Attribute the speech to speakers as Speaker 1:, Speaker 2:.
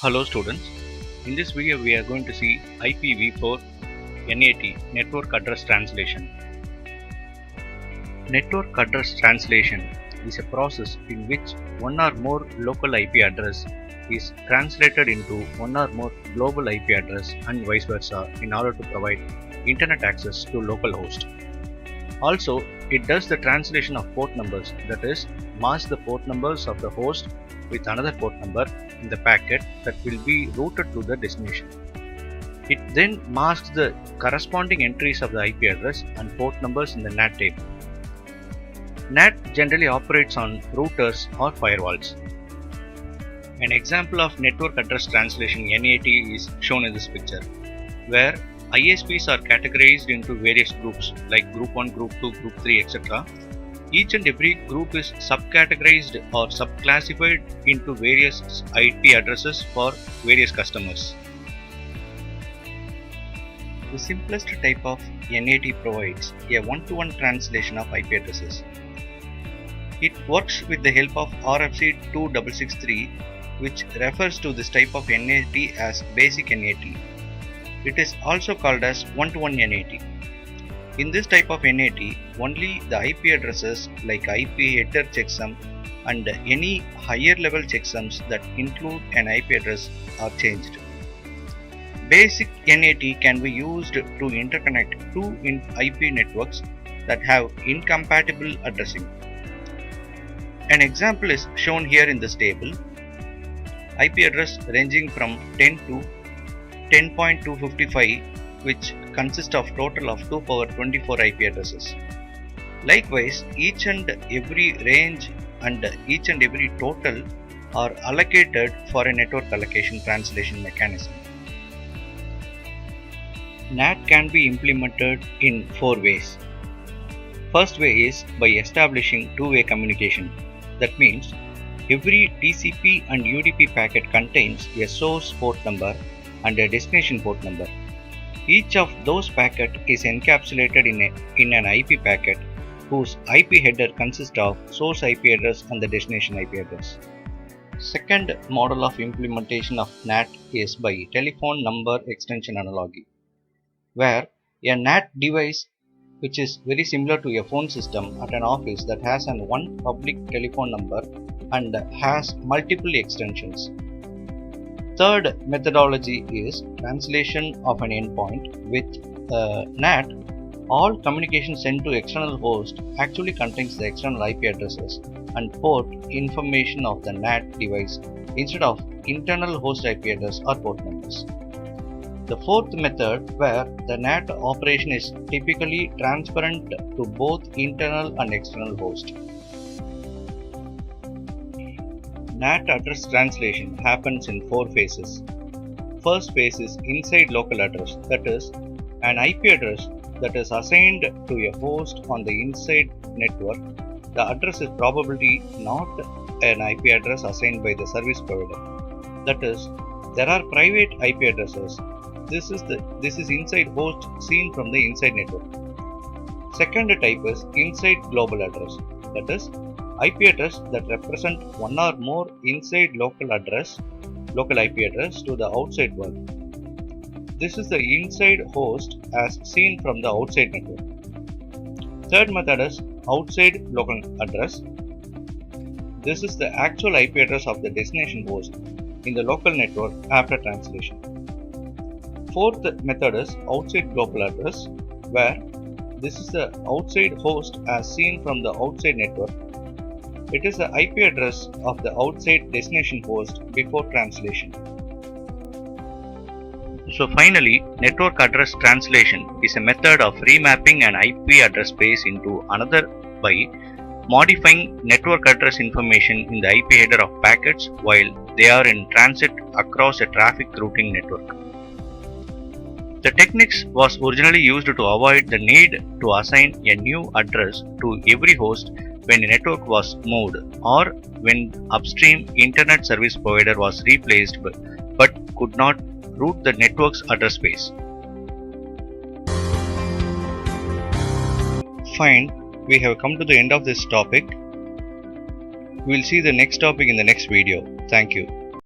Speaker 1: Hello students, in this video we are going to see IPv4 NAT Network Address Translation. Network Address Translation is a process in which one or more local IP address is translated into one or more global IP address and vice versa in order to provide internet access to localhost. Also, it does the translation of port numbers, that is, masks the port numbers of the host with another port number in the packet that will be routed to the destination. It then masks the corresponding entries of the IP address and port numbers in the NAT table. NAT generally operates on routers or firewalls. An example of network address translation NAT is shown in this picture, where ISPs are categorized into various groups like group 1, group 2, group 3, etc. Each and every group is subcategorized or subclassified into various IP addresses for various customers. The simplest type of NAT provides a one-to-one translation of IP addresses. It works with the help of RFC 2663, which refers to this type of NAT as basic NAT. It is also called as one-to-one NAT. In this type of NAT, only the IP addresses like IP header checksum and any higher level checksums that include an IP address are changed. Basic NAT can be used to interconnect two IP networks that have incompatible addressing. An example is shown here in this table. IP address ranging from 10 to 10.255, which consists of total of 2 power 24 IP addresses. Likewise, each and every range and each and every total are allocated for a network allocation translation mechanism. NAT can be implemented in 4 ways. First way is by establishing two-way communication. That means every TCP and UDP packet contains a source port number and a destination port number. Each of those packets is encapsulated in an IP packet whose IP header consists of source IP address and the destination IP address. Second model of implementation of NAT is by telephone number extension analogy, where a NAT device, which is very similar to a phone system at an office that has one public telephone number and has multiple extensions. Third methodology is translation of an endpoint. With NAT, all communication sent to external host actually contains the external IP addresses and port information of the NAT device instead of internal host IP address or port numbers. The fourth method, where the NAT operation is typically transparent to both internal and external host. NAT address translation happens in 4 phases. First phase is inside local address, that is, an IP address that is assigned to a host on the inside network. The address is probably not an IP address assigned by the service provider. That is, there are private IP addresses. This is inside host seen from the inside network. Second type is inside global address, that is, IP address that represent one or more inside local IP address to the outside world. This is the inside host as seen from the outside network. Third method is outside local address. This is the actual IP address of the destination host in the local network after translation. Fourth method is outside global address, where this is the outside host as seen from the outside network. It is the IP address of the outside destination host before translation. So finally, network address translation is a method of remapping an IP address space into another by modifying network address information in the IP header of packets while they are in transit across a traffic routing network. The techniques was originally used to avoid the need to assign a new address to every host when a network was moved or when upstream internet service provider was replaced but could not route the network's address space. Fine, we have come to the end of this topic. We will see the next topic in the next video. Thank you.